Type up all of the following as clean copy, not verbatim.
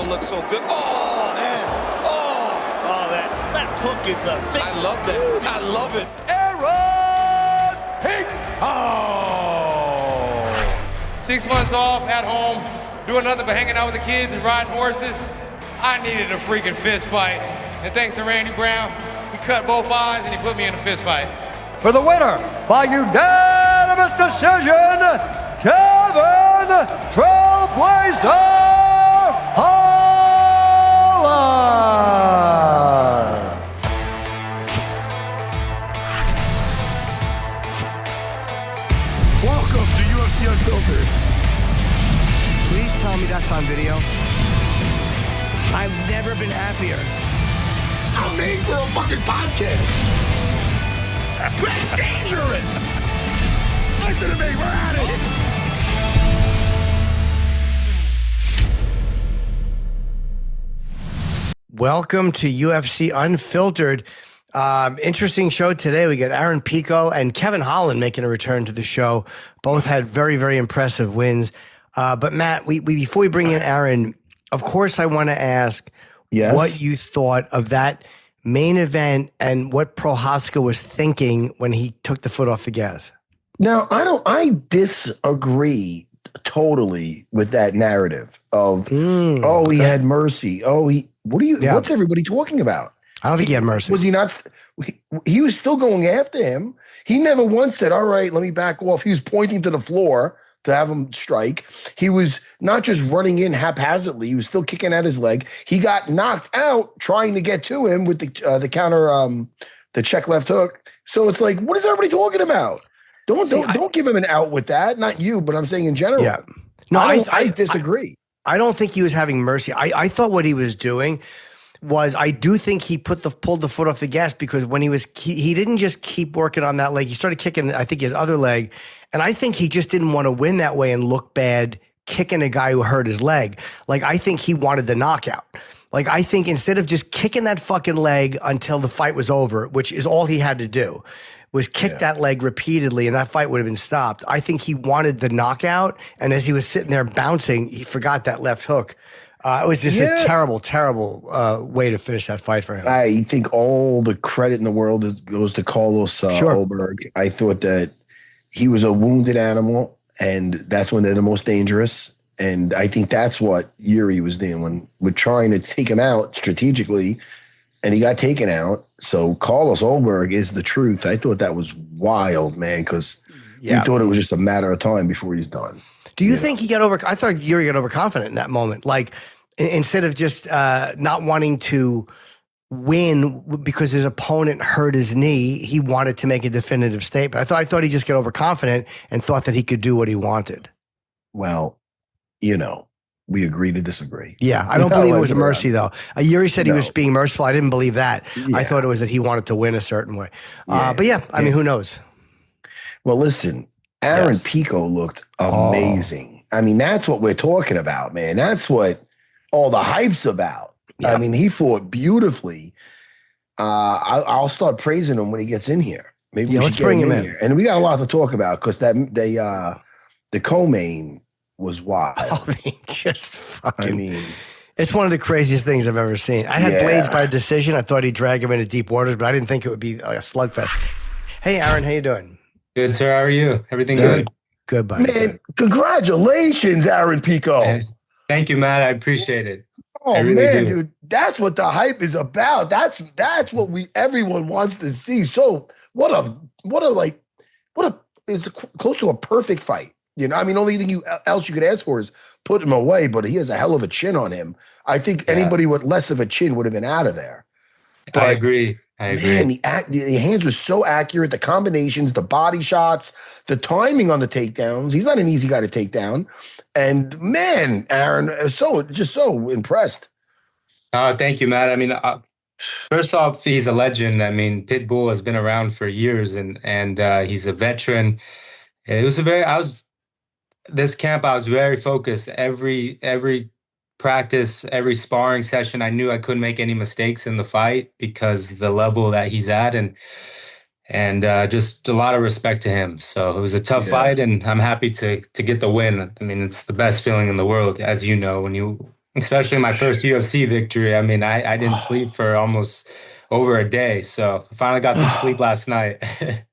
Pico looks so good. Oh, man. Oh, that hook is a thick. I love that. I love it. Aaron Pico! 6 months off at home, doing nothing but hanging out with the kids and riding horses. I needed a freaking fist fight. And thanks to Randy Brown, he cut both eyes and he put me in a fist fight. For the winner, by unanimous decision, Kevin Trailblazer Holland! Welcome to UFC Unfiltered. Please tell me that's on video. I've never been happier. I'm made for a fucking podcast. That's dangerous. Listen to me, we're at it. Welcome to UFC Unfiltered. Interesting show today. We got Aaron Pico and Kevin Holland making a return to the show. Both had very, very impressive wins. But Matt, we before we bring in Aaron, of course, I want to ask what you thought of that main event and what Procházka was thinking when he took the foot off the gas. Now, I disagree totally with that narrative of, he had mercy. What's everybody talking about? I don't think he had mercy. Was he not? He was still going after him. He never once said, all right, let me back off. He was pointing to the floor to have him strike. He was not just running in haphazardly. He was still kicking at his leg. He got knocked out trying to get to him with the counter, the check left hook. So it's like, what is everybody talking about? Don't give him an out with that. Not you, but I'm saying in general. Yeah. No, I disagree. I don't think he was having mercy. I thought what he was doing was, I do think he pulled the foot off the gas, because when he didn't just keep working on that leg. He started kicking, I think, his other leg. And I think he just didn't want to win that way and look bad kicking a guy who hurt his leg. Like, I think he wanted the knockout. Like, I think instead of just kicking that fucking leg until the fight was over, which is all he had to do, was kick that leg repeatedly and that fight would have been stopped. I think he wanted the knockout. And as he was sitting there bouncing, he forgot that left hook. It was just a terrible, terrible way to finish that fight for him. I think all the credit in the world goes to Carlos Ulberg. I thought that he was a wounded animal, and that's when they're the most dangerous. And I think that's what Jiří was doing when we're trying to take him out strategically, and he got taken out. So Carlos Ulberg is the truth. I thought that was wild, man, because he thought it was just a matter of time before he's done. Do you think he got I thought Jiří got overconfident in that moment. Like, instead of just not wanting to win because his opponent hurt his knee, he wanted to make a definitive statement. I thought he just got overconfident and thought that he could do what he wanted. Well, we agree to disagree. Yeah, I don't believe it was a mercy, though. Jiří said he was being merciful. I didn't believe that. Yeah. I thought it was that he wanted to win a certain way. But I mean, who knows? Well, listen, Aaron Pico looked amazing. I mean, that's what we're talking about, man. That's what all the hype's about. Yeah. I mean, he fought beautifully. I'll start praising him when he gets in here. Maybe we should bring him in here. And we got a lot to talk about, because the co-main was wild. I mean, just fucking. It's one of the craziest things I've ever seen. I had Blades by decision. I thought he'd drag him into deep waters, but I didn't think it would be a slugfest. Hey, Aaron, how you doing? Good, sir. How are you? Everything good? Good, buddy. Man, congratulations, Aaron Pico. Man, thank you, Matt. I appreciate it. Oh, really, man, dude. That's what the hype is about. That's what everyone wants to see. So it's close to a perfect fight. I mean, only thing else you could ask for is put him away, but he has a hell of a chin on him. I think anybody with less of a chin would have been out of there. But, I agree. Man, the hands were so accurate, the combinations, the body shots, the timing on the takedowns. He's not an easy guy to take down. And man, Aaron, so impressed. Thank you, Matt. I mean, first off, he's a legend. I mean, Pitbull has been around for years, and he's a veteran. It was this camp, I was very focused. Every practice, every sparring session, I knew I couldn't make any mistakes in the fight because the level that he's at, and just a lot of respect to him. So it was a tough fight, and I'm happy to get the win. I mean, it's the best feeling in the world, as you know, when you especially my first UFC victory. I mean, I didn't sleep for almost over a day. So I finally got some sleep last night. Can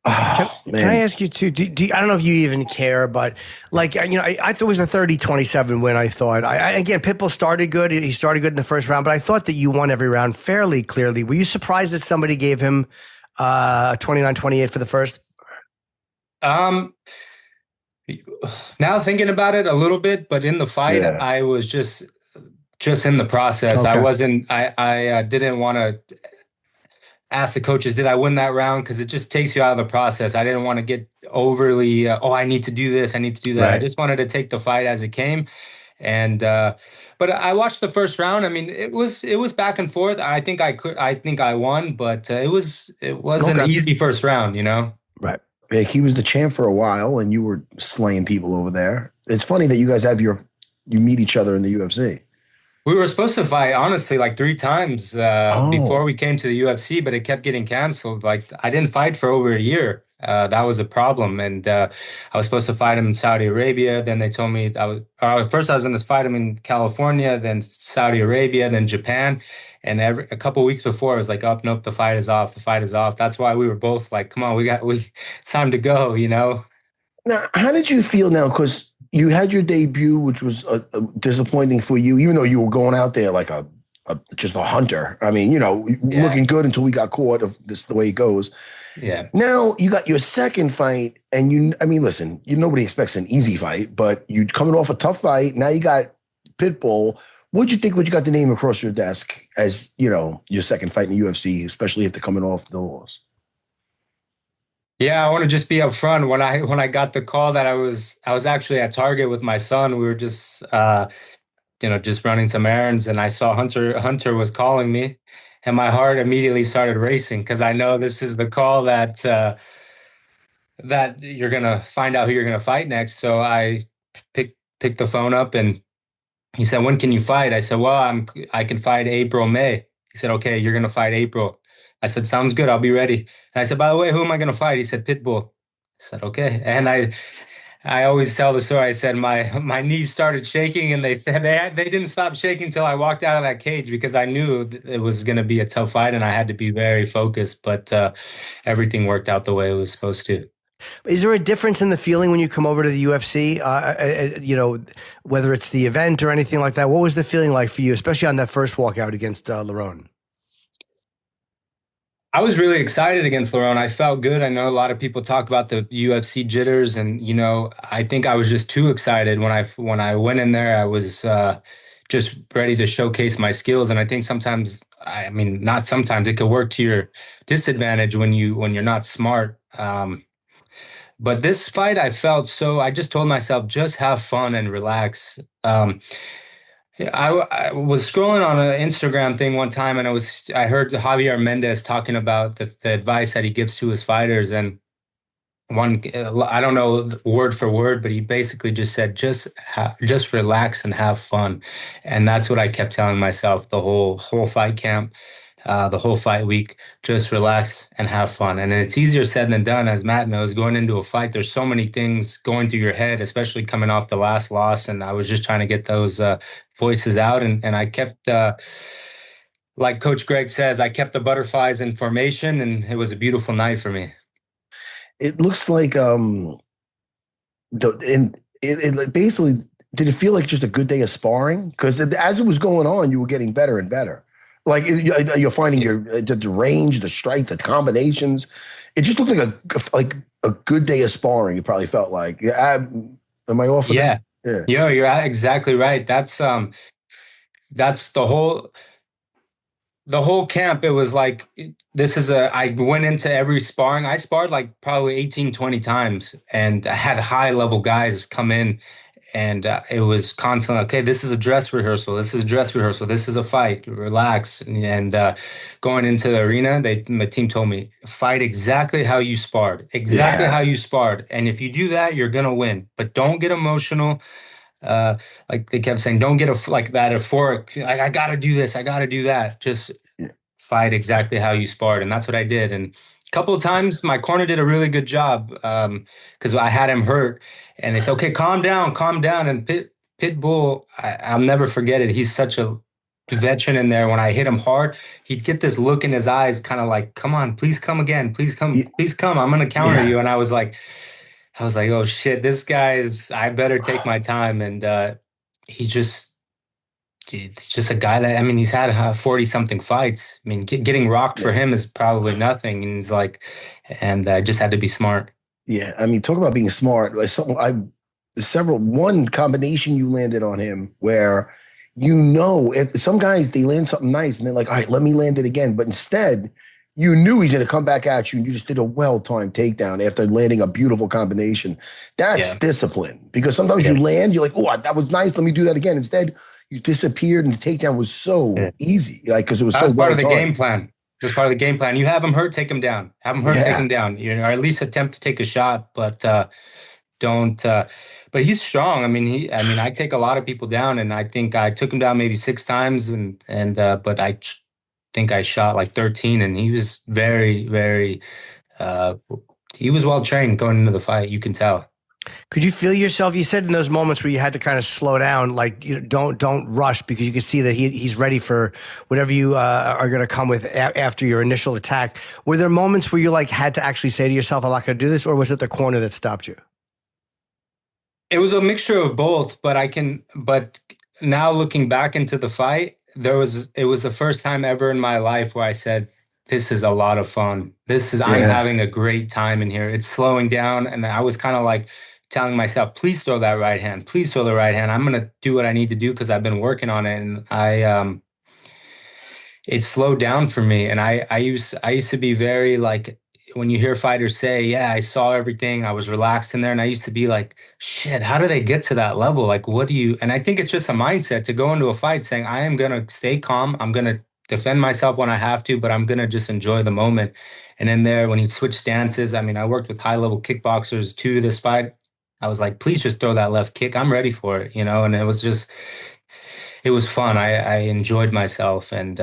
I ask you too? I don't know if you even care, but like, I thought it was a 30-27 win. I thought, again, Pitbull started good. He started good in the first round, but I thought that you won every round fairly clearly. Were you surprised that somebody gave him 29-28 for the first? Now thinking about it a little bit, but in the fight, I was just in the process. Okay. I wasn't. I didn't want to ask the coaches, did I win that round? Because it just takes you out of the process. I didn't want to get overly, I need to do this, I need to do that. Right. I just wanted to take the fight as it came. And but I watched the first round. I mean, it was back and forth. I think I won, but it was an easy first round, Right. Yeah, he was the champ for a while, and you were slaying people over there. It's funny that you guys you meet each other in the UFC. We were supposed to fight, honestly, like 3 times before we came to the UFC, but it kept getting canceled. Like, I didn't fight for over a year. That was a problem. And I was supposed to fight him in Saudi Arabia. Then they told me first I was going to fight him in California, then Saudi Arabia, then Japan. And a couple of weeks before, I was like, oh, nope, the fight is off. The fight is off. That's why we were both like, come on, it's time to go, Now, how did you feel now? Because you had your debut, which was disappointing for you, even though you were going out there like just a hunter. I mean, looking good until we got caught. Of this, the way it goes. Yeah. Now you got your second fight, and listen, nobody expects an easy fight, but you coming off a tough fight. Now you got Pitbull. What'd you think when you got the name across your desk as your second fight in the UFC, especially after coming off the loss? Yeah, I want to just be upfront. When I got the call that I was actually at Target with my son, we were just just running some errands, and I saw Hunter was calling me, and my heart immediately started racing because I know this is the call that you're gonna find out who you're gonna fight next. So I picked the phone up, and he said, "When can you fight?" I said, "Well, I can fight April, May." He said, "Okay, you're gonna fight April." I said, "Sounds good. I'll be ready." And I said, "By the way, who am I going to fight?" He said, "Pitbull." I said, "Okay." And I always tell the story. I said my knees started shaking, and they said they didn't stop shaking until I walked out of that cage because I knew it was going to be a tough fight, and I had to be very focused. But everything worked out the way it was supposed to. Is there a difference in the feeling when you come over to the UFC? Whether it's the event or anything like that. What was the feeling like for you, especially on that first walkout against Lerone? I was really excited against Lerone. I felt good. I know a lot of people talk about the UFC jitters, and I think I was just too excited when I went in there. I was just ready to showcase my skills, and I think sometimes, not sometimes, it could work to your disadvantage when you're not smart. But this fight, I just told myself, just have fun and relax. I was scrolling on an Instagram thing one time, and I heard Javier Mendez talking about the advice that he gives to his fighters, and I don't know word for word, but he basically just said, just relax and have fun. And that's what I kept telling myself the whole fight camp, the whole fight week, just relax and have fun. And it's easier said than done, as Matt knows. Going into a fight, there's so many things going through your head, especially coming off the last loss. And I was just trying to get those voices out. And I kept, like Coach Greg says, I kept the butterflies in formation, and it was a beautiful night for me. It looks like, basically, did it feel like just a good day of sparring? Because as it was going on, you were getting better and better. Like you're finding the range, the strength, the combinations. It just looked like a good day of sparring. It probably felt like. Am I off? Yeah. Yeah, you're exactly right. That's the whole camp. It was like I went into every sparring. I sparred like probably 18, 20 times, and I had high level guys come in. And it was constantly, okay, this is a dress rehearsal. This is a dress rehearsal. This is a fight. Relax. And going into the arena, my team told me, fight exactly how you sparred. Exactly how you sparred. And if you do that, you're going to win. But don't get emotional. Like they kept saying, don't get like that euphoric. Like, I got to do this. I got to do that. Just fight exactly how you sparred. And that's what I did. And a couple of times, my corner did a really good job because I had him hurt. And they said, okay, calm down. And Pitbull, I'll never forget it. He's such a veteran in there. When I hit him hard, he'd get this look in his eyes, kind of like, come on, please come again. Please come. Please come. I'm going to counter you. And I was like, oh shit, this guy's, I better take my time. And he's just a guy that, I mean, he's had 40 something fights. I mean, getting rocked for him is probably nothing. And he's like, and I just had to be smart. Yeah. I mean, talk about being smart. Like one combination you landed on him where, if some guys, they land something nice and they're like, all right, let me land it again. But instead, you knew he's going to come back at you and you just did a well-timed takedown after landing a beautiful combination. That's discipline, because sometimes you land, you're like, oh, that was nice. Let me do that again. Instead, you disappeared and the takedown was so easy, like, because it was so part of the game plan. Just part of the game plan. You have him hurt, take him down. Have him hurt, take him down. Or at least attempt to take a shot, but don't. But he's strong. I mean, I take a lot of people down, and I think I took him down maybe 6 times, but I think I shot like 13, and he was very, very. He was well trained going into the fight. You can tell. Could you feel yourself? You said in those moments where you had to kind of slow down, like, don't rush, because you could see that he's ready for whatever you are going to come with after your initial attack. Were there moments where you had to actually say to yourself, I'm not going to do this, or was it the corner that stopped you? It was a mixture of both, but now looking back into the fight, it was the first time ever in my life where I said, this is a lot of fun. I'm having a great time in here. It's slowing down. And I was kind of like telling myself, please throw that right hand. Please throw the right hand. I'm going to do what I need to do because I've been working on it. And it slowed down for me. And I used to be very like, when you hear fighters say, I saw everything, I was relaxed in there. And I used to be like, shit, how do they get to that level? Like, and I think it's just a mindset to go into a fight saying, I am going to stay calm. I'm going to defend myself when I have to, but I'm going to just enjoy the moment. And in there, when you switch stances, I mean, I worked with high level kickboxers too this fight. I was like, please just throw that left kick. I'm ready for it, and it was fun. I enjoyed myself, and,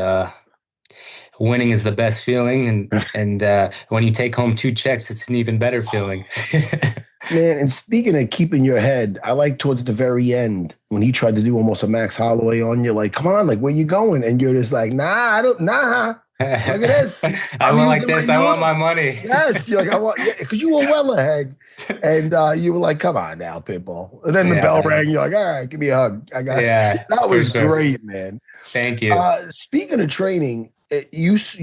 winning is the best feeling, and when you take home 2 checks, it's an even better feeling. Man, and speaking of keeping your head, I like towards the very end when he tried to do almost a Max Holloway on you, like, come on, like, where you going? And you're just like, nah. Look at this. I went like this. I want my money. Yes, you're like, because you were well ahead, and you were like, come on now, Pitbull. And then the bell rang. You're like, all right, give me a hug. I got it. That was great, man. Thank you. Speaking of training, there's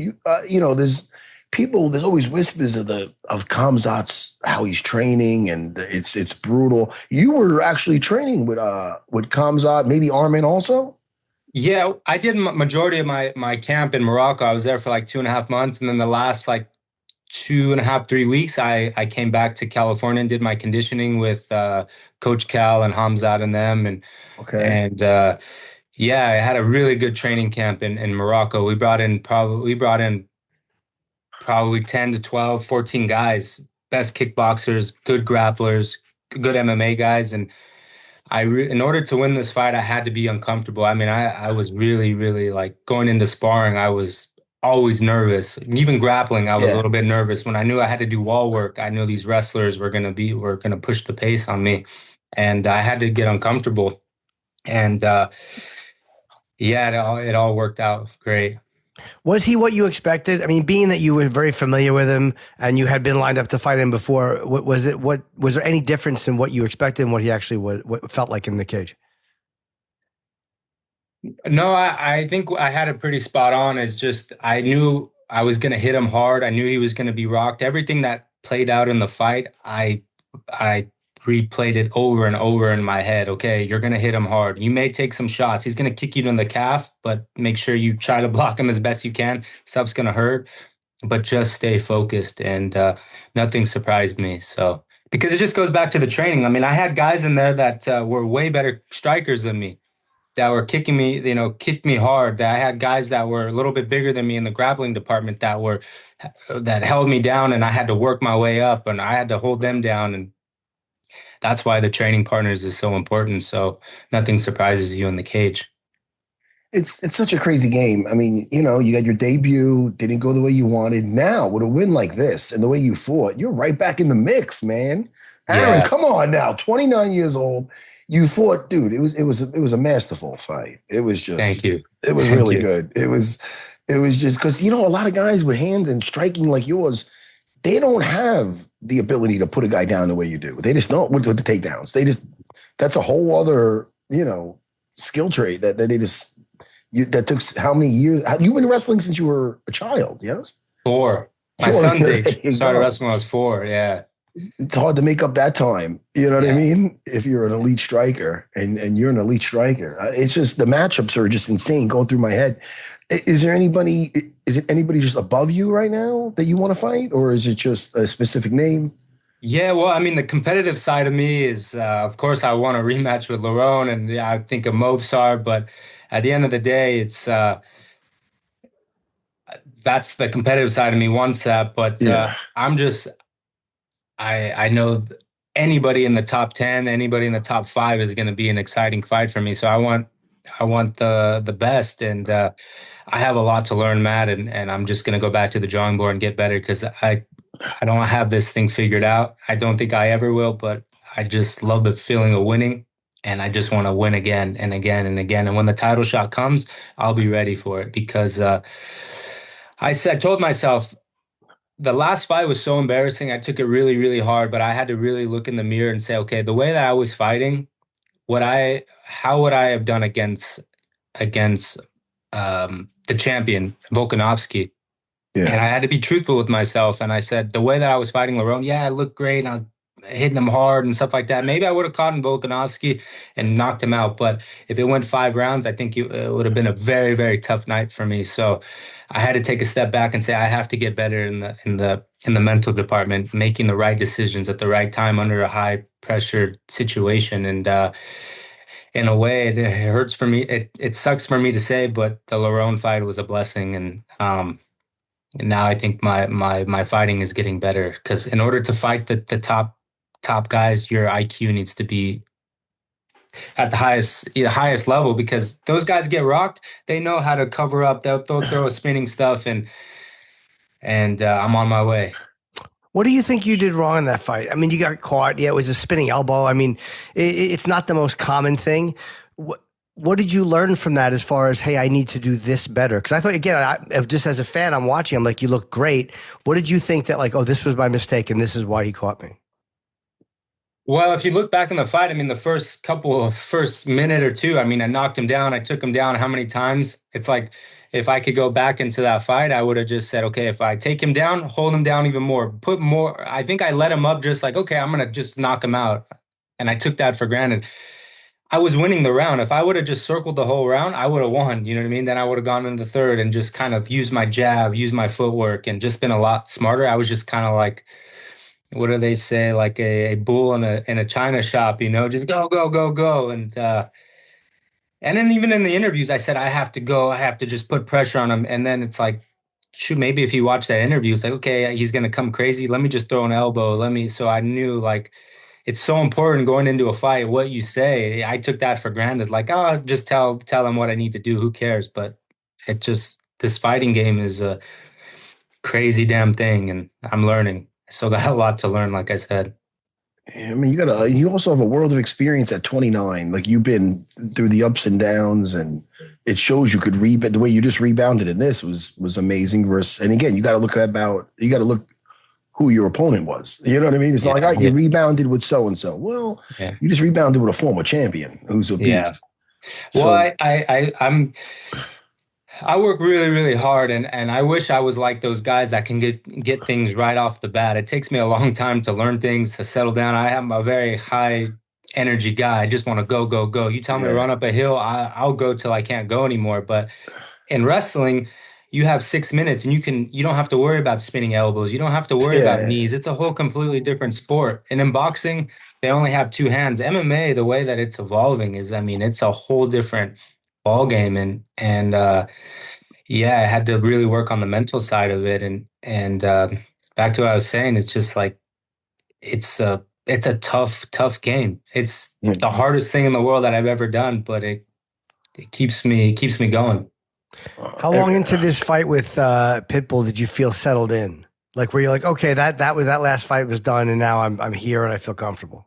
always whispers of Khamzat's, how he's training, and it's brutal. You were actually training with Khamzat, maybe Arman also? Yeah, I did majority of my camp in Morocco. I was there for like 2.5 months, and then the last like 2.5, 3 weeks, I came back to California and did my conditioning with Coach Cal and Khamzat and them, I had a really good training camp in Morocco. We brought in probably 10 to 12, 14 guys, best kickboxers, good grapplers, good MMA guys. And in order to win this fight, I had to be uncomfortable. I mean, I was really, really like going into sparring. I was always nervous. Even grappling, I was a little bit nervous. When I knew I had to do wall work, I knew these wrestlers were going to push the pace on me, and I had to get uncomfortable. And it all worked out great. Was he what you expected? I mean, being that you were very familiar with him and you had been lined up to fight him before, was there any difference in what you expected and what he actually what felt like in the cage? No, I think I had it pretty spot on. It's just, I knew I was going to hit him hard. I knew he was going to be rocked. Everything that played out in the fight, I replayed it over and over in my head. Okay, you're going to hit him hard. You may take some shots. He's going to kick you in the calf, but make sure you try to block him as best you can. Stuff's going to hurt, but just stay focused. And nothing surprised me. So, because it just goes back to the training. I mean, I had guys in there that were way better strikers than me, that were kicking me, kicked me hard. That I had guys that were a little bit bigger than me in the grappling department that held me down, and I had to work my way up, and I had to hold them down. And that's why the training partners is so important. So nothing surprises you in the cage. It's such a crazy game. I mean, you know, you got your debut, didn't go the way you wanted. Now, with a win like this and the way you fought, you're right back in the mix, man. Aaron, Yeah. come on now. 29 years old. You fought, dude. It was a masterful fight. It was just Thank you. It was Thank really you. good. It was just because, you know, a lot of guys with hands and striking like yours, they don't have the ability to put a guy down the way you do. They just don't with the takedowns. That's a whole other, you know, skill trait that they just that took how many years? You've been wrestling since you were a child, yes? 4. My 4. son's There age. you Started go. wrestling when I was 4. Yeah. It's hard to make up that time. You know what I Yeah. mean? If you're an elite striker and you're an elite striker, it's just the matchups are just insane going through my head. Is it anybody just above you right now that you want to fight, or is it just a specific name? Yeah, well, I mean, the competitive side of me is, of course, I want a rematch with Lerone, and yeah, I think of Mobsar, but at the end of the day, it's that's the competitive side of me wants that, but Yeah. I know anybody in the top 10, anybody in the top 5 is going to be an exciting fight for me. So I want the best, and I have a lot to learn, Matt, and I'm just going to go back to the drawing board and get better because I don't have this thing figured out. I don't think I ever will, but I just love the feeling of winning, and I just want to win again and again and again. And when the title shot comes, I'll be ready for it because told myself the last fight was so embarrassing. I took it really, really hard, but I had to really look in the mirror and say, okay, the way that I was fighting, how would I have done against the champion Volkanovski? Yeah. And I had to be truthful with myself. And I said, the way that I was fighting Lerone, yeah, I looked great. And I was hitting him hard and stuff like that. Maybe I would have caught Volkanovski and knocked him out. But if it went 5 rounds, I think it would have been a very, very tough night for me. So I had to take a step back and say, I have to get better in the mental department, making the right decisions at the right time under a high pressure situation. And in a way, it hurts for me. It sucks for me to say, but the Lerone fight was a blessing. And now I think my fighting is getting better because in order to fight the top guys, your IQ needs to be at the highest level because those guys get rocked. They know how to cover up. They'll throw spinning stuff, and I'm on my way. What do you think you did wrong in that fight? I mean, you got caught. Yeah, it was a spinning elbow. I mean, it's not the most common thing. What did you learn from that as far as, hey, I need to do this better? Because I thought, again, just as a fan, I'm watching, I'm like, you look great. What did you think that, like, oh, this was my mistake and this is why he caught me? Well, if you look back in the fight, I mean, the first minute or two, I mean, I knocked him down. I took him down how many times? It's like, if I could go back into that fight, I would have just said, okay, if I take him down, hold him down even more, put more. I think I let him up just like, okay, I'm going to just knock him out. And I took that for granted. I was winning the round. If I would have just circled the whole round, I would have won. You know what I mean? Then I would have gone into the third and just kind of used my jab, used my footwork, and just been a lot smarter. I was just kind of like, what do they say? Like a bull in a china shop, you know, just go, go, go, go. And then even in the interviews, I said, I have to go. I have to just put pressure on him. And then it's like, shoot, maybe if he watched that interview, it's like, okay, he's going to come crazy. Let me just throw an elbow. So I knew, like, it's so important going into a fight, what you say. I took that for granted. Like, oh, just tell him what I need to do. Who cares? But this fighting game is a crazy damn thing. And I'm learning. I still got a lot to learn, like I said. I mean, you also have a world of experience at 29. Like, you've been through the ups and downs, and it shows you could rebound. The way you just rebounded in this was amazing. And again, you got to look who your opponent was. You know what I mean? It's not like, all right, you rebounded with so-and-so. Well, you just rebounded with a former champion who's a beast. Yeah. Well, I work really, really hard, and I wish I was like those guys that can get things right off the bat. It takes me a long time to learn things, to settle down. I am a very high energy guy. I just want to go, go, go. You tell me to run up a hill, I'll go till I can't go anymore. But in wrestling, you have 6 minutes, and you don't have to worry about spinning elbows. You don't have to worry about knees. It's a whole completely different sport. And in boxing, they only have 2 hands. MMA, the way that it's evolving is, I mean, it's a whole different ball game. And I had to really work on the mental side of it. And back to what I was saying, it's just like, it's a tough game. It's the hardest thing in the world that I've ever done, but keeps me going. How long into this fight with Pitbull did you feel settled in? Like, where you're like, okay, that last fight was done, and now I'm here and I feel comfortable.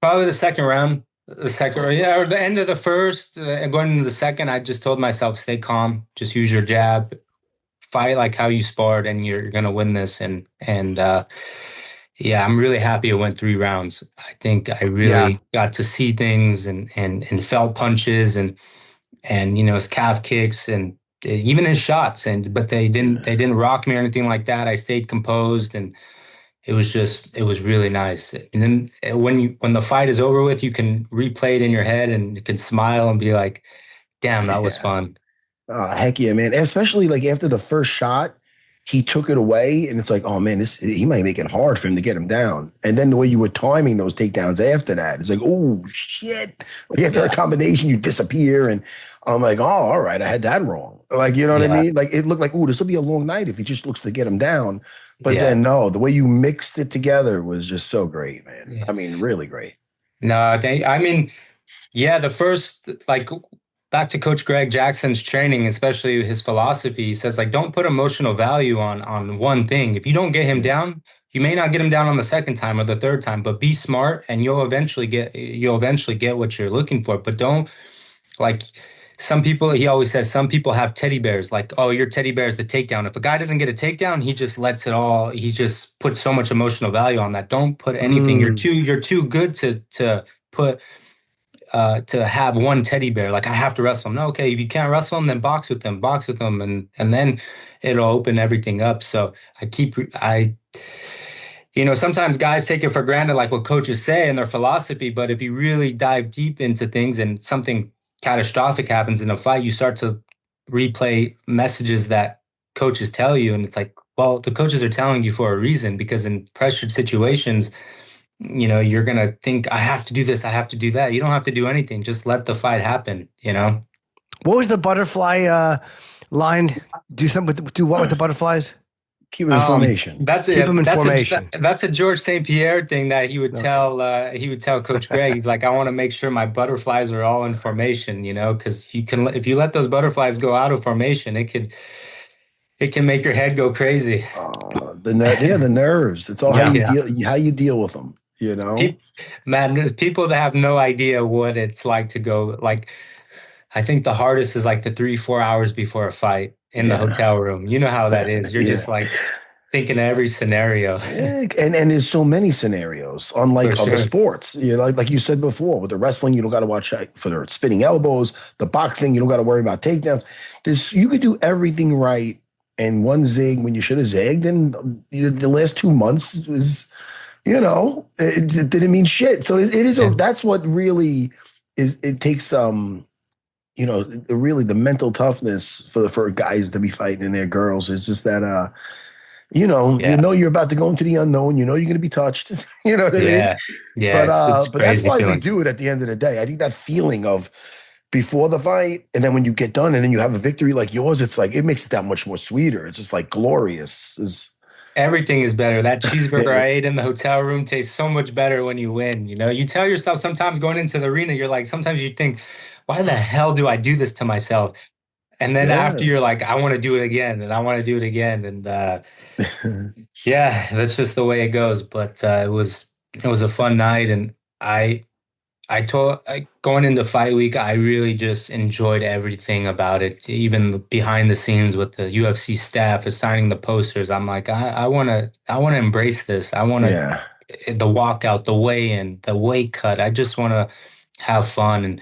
Probably the second round, or the end of the first, and going into the second. I just told myself, stay calm, just use your jab, fight like how you sparred, and you're gonna win this. And yeah, I'm really happy it went 3 rounds. I think I really got to see things and felt punches and his calf kicks and even his shots, but they didn't rock me or anything like that. I stayed composed, and it was really nice. And then when the fight is over with, you can replay it in your head and you can smile and be like, damn, that was fun. Oh, heck yeah, man. Especially like after the first shot, he took it away, and it's like, oh man, he might make it hard for him to get him down. And then the way you were timing those takedowns after that, it's like, oh shit. Like after a combination, you disappear, and I'm like, oh, all right, I had that wrong. Like, you know what I mean? Like it looked like, oh, this will be a long night if he just looks to get him down. But then no, the way you mixed it together was just so great, man. Yeah. I mean, really great. No, the first, like, back to Coach Greg Jackson's training, especially his philosophy, he says, like, don't put emotional value on one thing. If you don't get him down, you may not get him down on the second time or the third time, but be smart and you'll eventually get what you're looking for. But don't, like, some people, he always says, some people have teddy bears, like, oh, your teddy bear is the takedown. If a guy doesn't get a takedown, he just lets it all, he just puts so much emotional value on that. Don't put anything. You're too good to put to have one teddy bear. Like, I have to wrestle him. No, okay, if you can't wrestle him, then box with them, and then it'll open everything up. So sometimes guys take it for granted, like what coaches say and their philosophy, but if you really dive deep into things and something catastrophic happens in a fight, you start to replay messages that coaches tell you, and it's like, well, the coaches are telling you for a reason, because in pressured situations, you're going to think, I have to do this, I have to do that. You don't have to do anything. Just let the fight happen, What was the butterfly line? Do what with the butterflies? Keep them in formation. Keep them in formation. That's a George St. Pierre thing that he would tell Coach Greg. He's like, I want to make sure my butterflies are all in formation, because if you let those butterflies go out of formation, it can make your head go crazy. The nerves. It's all how you deal with them. Man, people that have no idea what it's like to go, like, I think the hardest is like the 3-4 hours before a fight in the hotel room. You know how that is. You're just like thinking of every scenario. Yeah, and there's so many scenarios, unlike other sports. Like you said before, with the wrestling, you don't got to watch for the spinning elbows. The boxing, you don't got to worry about takedowns. You could do everything right, and one zig when you should have zigged, and the last 2 months is, it didn't mean shit. So it is. That's what really is. It takes really the mental toughness for guys to be fighting in their girls. It's just that you you're about to go into the unknown. You're going to be touched. You know what I mean? Yeah. But that's why we do it at the end of the day. I think that feeling of before the fight, and then when you get done and then you have a victory like yours, it's like, it makes it that much more sweeter. It's just like glorious. Everything is better. That cheeseburger I ate in the hotel room tastes so much better when you win. You tell yourself sometimes going into the arena, you're like, sometimes you think, why the hell do I do this to myself? And then after, you're like, I want to do it again, and I want to do it again. And that's just the way it goes. But it was a fun night, and going into fight week, I really just enjoyed everything about it, even behind the scenes with the UFC staff assigning the posters. I'm like, I want to embrace this. I want to the walkout, the weigh-in, the weight cut. I just want to have fun,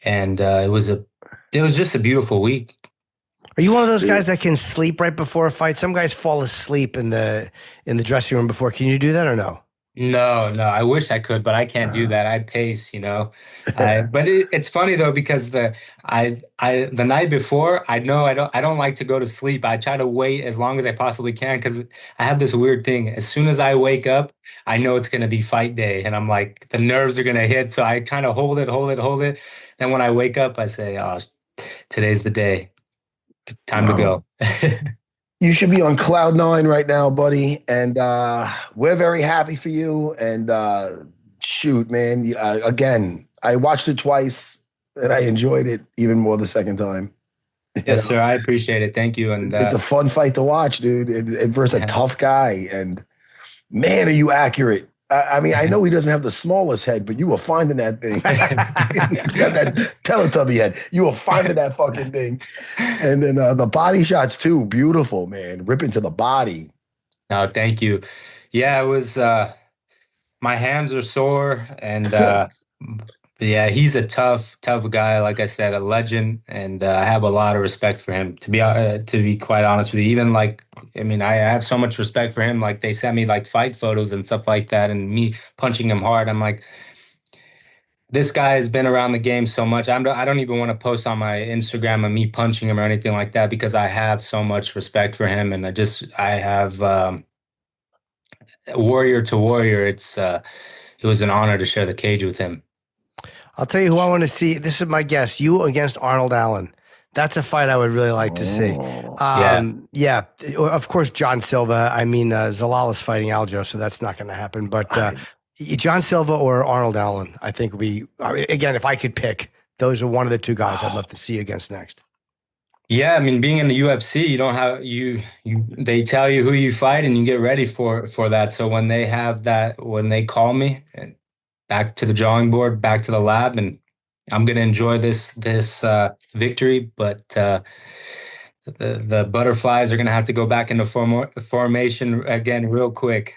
and it was just a beautiful week. Are you one of those guys that can sleep right before a fight? Some guys fall asleep in the dressing room before. Can you do that or no? No, I wish I could, but I can't do that. I pace, But it's funny though, because the night before, I don't like to go to sleep. I try to wait as long as I possibly can, because I have this weird thing. As soon as I wake up, I know it's going to be fight day, and I'm like, the nerves are going to hit. So I kind of hold it. Then when I wake up, I say, oh, today's the day. Time to go. You should be on cloud 9 right now, buddy. And we're very happy for you. And shoot, man. Again, I watched it twice. and I enjoyed it even more the second time. Yes, sir. I appreciate it. Thank you. And it's a fun fight to watch, dude. And versus a tough guy. And man, are you accurate? I mean, I know he doesn't have the smallest head, but you were finding that thing. He's got that Teletubby head. You were finding that fucking thing. And then the body shots too, beautiful, man. Ripping to the body. No, thank you. Yeah, it was. My hands are sore, and yeah, he's a tough guy. Like I said, a legend, and I have a lot of respect for him. To be quite honest with you, even like, I mean, I have so much respect for him. Like they sent me like fight photos and stuff like that, and me punching him hard. I'm like, this guy has been around the game so much. I don't even want to post on my Instagram of me punching him or anything like that because I have so much respect for him, and I have warrior to warrior. It was an honor to share the cage with him. I'll tell you who I want to see. This is my guess. You against Arnold Allen. That's a fight I would really like to see. Yeah. Of course, John Silva. I mean, Zalal is fighting Aljo, so that's not going to happen. But John Silva or Arnold Allen, I think would be, again, if I could pick, those are one of the two guys I'd love to see against next. Yeah, I mean, being in the UFC, you don't have they tell you who you fight and you get ready for that. So when they call me, and back to the drawing board, back to the lab, and I'm gonna enjoy this victory. But the butterflies are gonna have to go back into formation again real quick.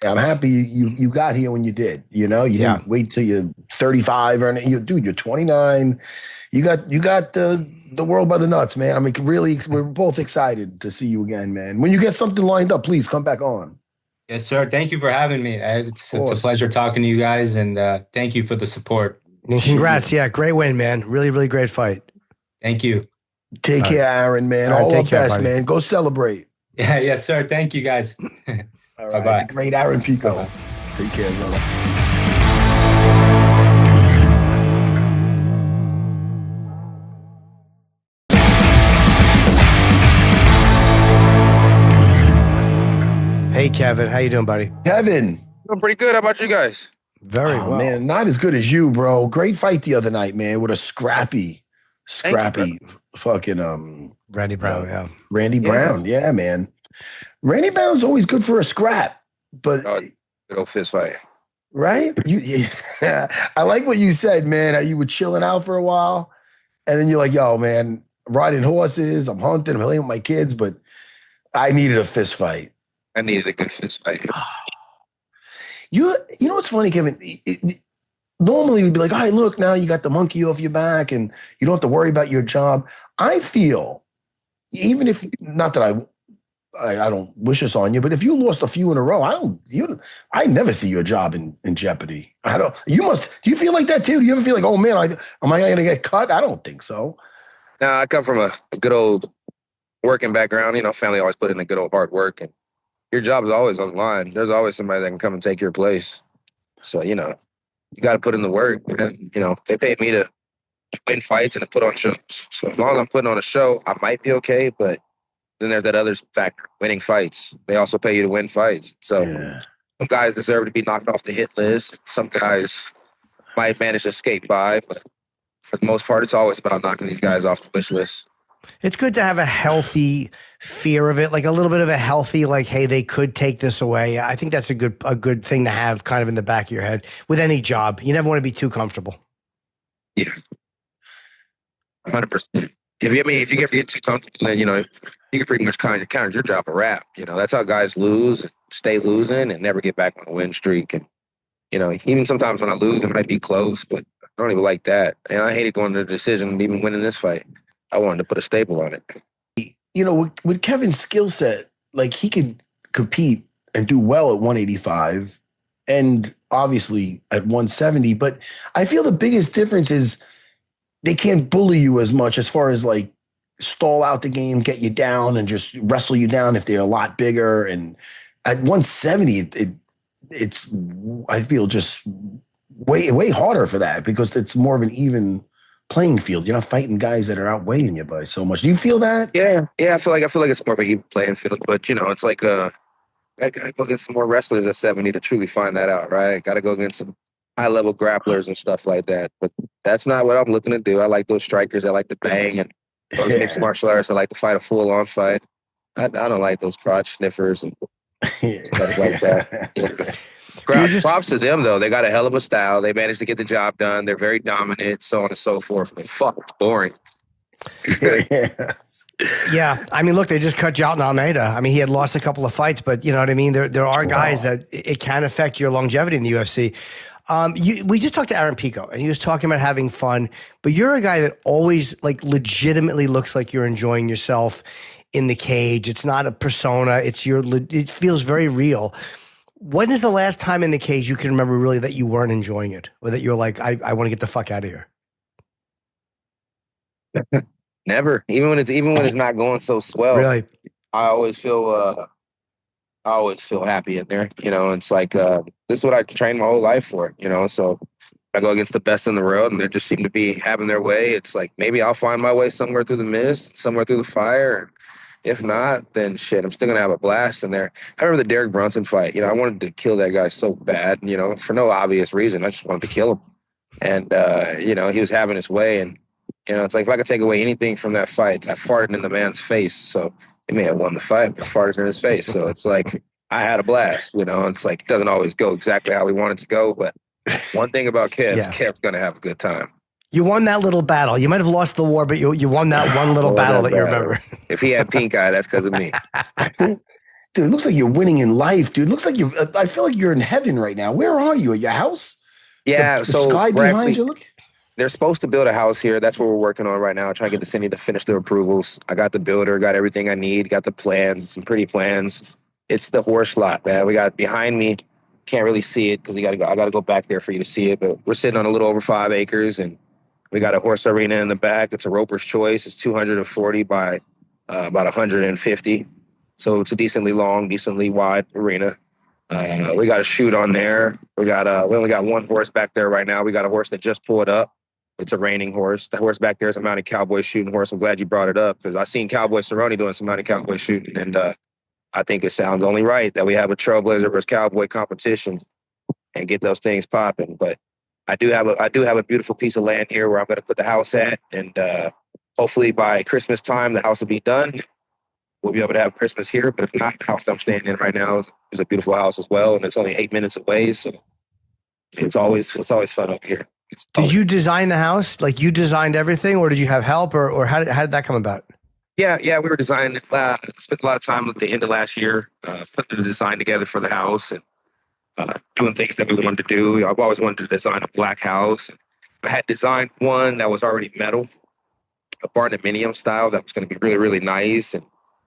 I'm happy you got here when you did. You know, you didn't wait till you're 35 or dude. You're 29. You got the world by the nuts, man. I mean, really, we're both excited to see you again, man. When you get something lined up, please come back on. Yes, sir. Thank you for having me. It's a pleasure talking to you guys, and thank you for the support. And congrats. Yeah, great win, man. Really, really great fight. Thank you. Take care, Aaron, man. All the best, man. Go celebrate. Yeah, yes, sir. Thank you, guys. All right. Bye-bye. The great Aaron Pico. Bye-bye. Take care, brother. Hey, Kevin. How you doing, buddy? Kevin. Doing pretty good. How about you guys? Very well. Man, not as good as you, bro. Great fight the other night, man, with a scrappy fucking Randy Brown, Randy Brown. Yeah, man. Randy Brown's always good for a scrap, but good old fist fight. Right? I like what you said, man. You were chilling out for a while, and then you're like, yo, man, riding horses, I'm hunting, I'm playing with my kids, but I needed a fist fight. I needed a good fist fight. You know what's funny, Kevin? Normally we'd be like, all right, look, now you got the monkey off your back and you don't have to worry about your job. I feel, even if, not that I don't wish this on you, but if you lost a few in a row, I never see your job in jeopardy. Do you feel like that too? Do you ever feel like, oh man, am I going to get cut? I don't think so. No, I come from a good old working background. You know, family always put in the good old hard work, and your job is always on the line. There's always somebody that can come and take your place. So, you know, you got to put in the work. And, you know, they paid me to win fights and to put on shows. So as long as I'm putting on a show, I might be okay. But then there's that other factor, winning fights. They also pay you to win fights. So some guys deserve to be knocked off the hit list. Some guys might manage to skate by. But for the most part, it's always about knocking these guys off the wish list. It's good to have a healthy fear of it, like a little bit of a healthy, like, hey, they could take this away. I think that's a good thing to have kind of in the back of your head with any job. You never want to be too comfortable. Yeah. 100%. If you get too comfortable, then, you know, you can pretty much counter your job a wrap. You know, that's how guys lose and stay losing and never get back on a win streak. And, you know, even sometimes when I lose, it might be close, but I don't even like that. And I hated going to the decision, even winning this fight. I wanted to put a staple on it. You know, with Kevin's skill set, like he can compete and do well at 185 and obviously at 170. But I feel the biggest difference is they can't bully you as much as far as like stall out the game, get you down and just wrestle you down if they're a lot bigger. And at 170, it's I feel just way harder for that because it's more of an even playing field. You're not fighting guys that are outweighing you by so much. Do you feel that? Yeah. I feel like it's more of a even playing field. But you know, it's like I gotta go against some more wrestlers at 70 to truly find that out, right? Gotta go against some high level grapplers and stuff like that. But that's not what I'm looking to do. I like those strikers. I like to bang, and those mixed martial artists. I like to fight a full on fight. I don't like those crotch sniffers and stuff like that. Props to them though. They got a hell of a style. They managed to get the job done. They're very dominant, so on and so forth. But fuck, it's boring. Yeah, I mean, look, they just cut Jalton Almeida. I mean, he had lost a couple of fights, but you know what I mean. There are guys that it can affect your longevity in the UFC. We just talked to Aaron Pico, and he was talking about having fun. But you're a guy that always like legitimately looks like you're enjoying yourself in the cage. It's not a persona. It feels very real. When is the last time in the cage you can remember really that you weren't enjoying it, or that you're like, I want to get the fuck out of here? Never. Even when it's not going so swell. Really, I always feel happy in there. You know, it's like this is what I trained my whole life for. You know, so I go against the best in the world, and they just seem to be having their way. It's like maybe I'll find my way somewhere through the mist, somewhere through the fire. If not, then shit, I'm still gonna have a blast in there. I remember the Derek Brunson fight. You know, I wanted to kill that guy so bad. You know, for no obvious reason. I just wanted to kill him, and you know, he was having his way, and you know, it's like if I could take away anything from that fight, I farted in the man's face. So he may have won the fight, but I farted in his face. So it's like I had a blast. You know, it's like it doesn't always go exactly how we want it to go, but one thing about Kev's gonna have a good time. you won that little battle. You might have lost the war, but you won that one little battle that you remember. If he had pink eye, that's because of me. Dude, it looks like you're winning in life, dude. It looks like I feel like you're in heaven right now. Where are you? At your house? Yeah, the sky behind you. Look. They're supposed to build a house here. That's what we're working on right now, trying to get the city to finish their approvals. I got the builder, got everything I need, got the plans, some pretty plans. It's the horse lot, man. We got behind me. Can't really see it because I got to go back there for you to see it. But we're sitting on a little over 5 acres, and we got a horse arena in the back. It's a roper's choice. It's 240 by about 150. So it's a decently long, decently wide arena. We got a chute on there. We only got one horse back there right now. We got a horse that just pulled up. It's a reining horse. The horse back there is a mounted cowboy shooting horse. I'm glad you brought it up because I seen Cowboy Cerrone doing some mounted cowboy shooting, and I think it sounds only right that we have a Trailblazer versus Cowboy competition and get those things popping. But I do have a beautiful piece of land here where I'm going to put the house at, and hopefully by Christmas time the house will be done. We'll be able to have Christmas here. But if not, the house I'm staying in right now is a beautiful house as well, and it's only 8 minutes away, so it's always fun up here. Did you design the house? Like you designed everything, or did you have help, or how did that come about? Yeah, we were designing it. Spent a lot of time at the end of last year putting the design together for the house and doing things that we wanted to do. I've always wanted to design a black house. I had designed one that was already metal, a barnuminium style that was going to be really, really nice, and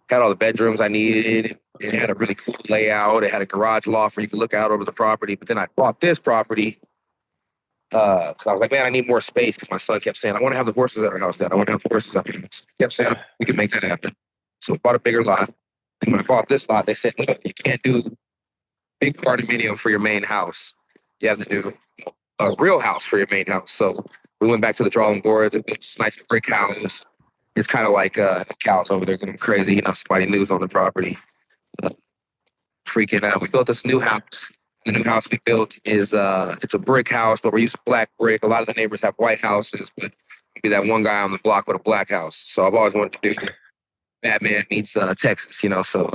had all the bedrooms I needed. It had a really cool layout. It had a garage loft where you could look out over the property. But then I bought this property because I was like, man, I need more space because my son kept saying, I want to have the horses at our house, Dad. I want to have horses at our house. He kept saying, we can make that happen. So we bought a bigger lot. And when I bought this lot, they said, look, you can't do big barnuminium for your main house. You have to do a real house for your main house. So we went back to the drawing boards and built this nice brick house. It's kind of like the cows over there going crazy. You know, somebody new's on the property. Freaking out. We built this new house. The new house we built is it's a brick house, but we're using black brick. A lot of the neighbors have white houses, but maybe that one guy on the block with a black house. So I've always wanted to do Batman meets Texas, you know. So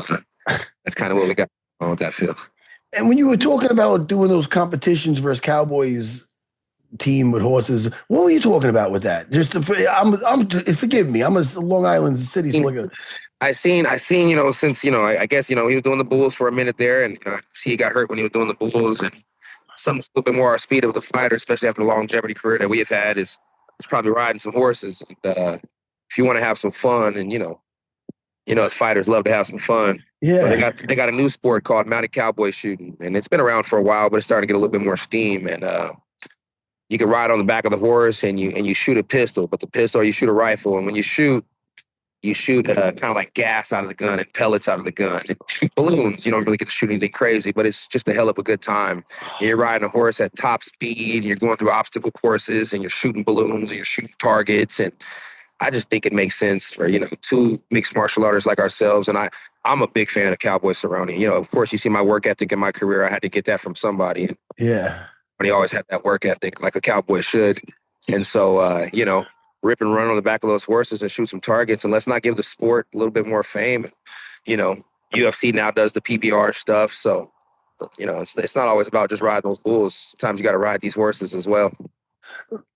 that's kind of what we got on with that feel. And when you were talking about doing those competitions versus Cowboys team with horses, what were you talking about with that? Forgive me, I'm a Long Island City slugger. I seen, you know, since, you know, I guess, you know, he was doing the Bulls for a minute there, and you know, see he got hurt when he was doing the Bulls, and something a little bit more our speed of the fighter, especially after the longevity career that we have had, is probably riding some horses. And, if you want to have some fun, and you know, as fighters love to have some fun. Yeah, they got a new sport called mounted cowboy shooting, and it's been around for a while, but it's starting to get a little bit more steam. And you can ride on the back of the horse, and you shoot a pistol, but the pistol you shoot a rifle, and when you shoot kind of like gas out of the gun and pellets out of the gun. And shoot balloons. You don't really get to shoot anything crazy, but it's just a hell of a good time. You're riding a horse at top speed, and you're going through obstacle courses, and you're shooting balloons, and you're shooting targets. And I just think it makes sense for, you know, two mixed martial artists like ourselves. And I'm a big fan of Cowboy Cerrone. You know, of course, you see my work ethic in my career. I had to get that from somebody. Yeah. he always had that work ethic like a cowboy should. And so, rip and run on the back of those horses and shoot some targets. And let's not give the sport a little bit more fame. UFC now does the PBR stuff. So, it's not always about just riding those bulls. Sometimes you got to ride these horses as well.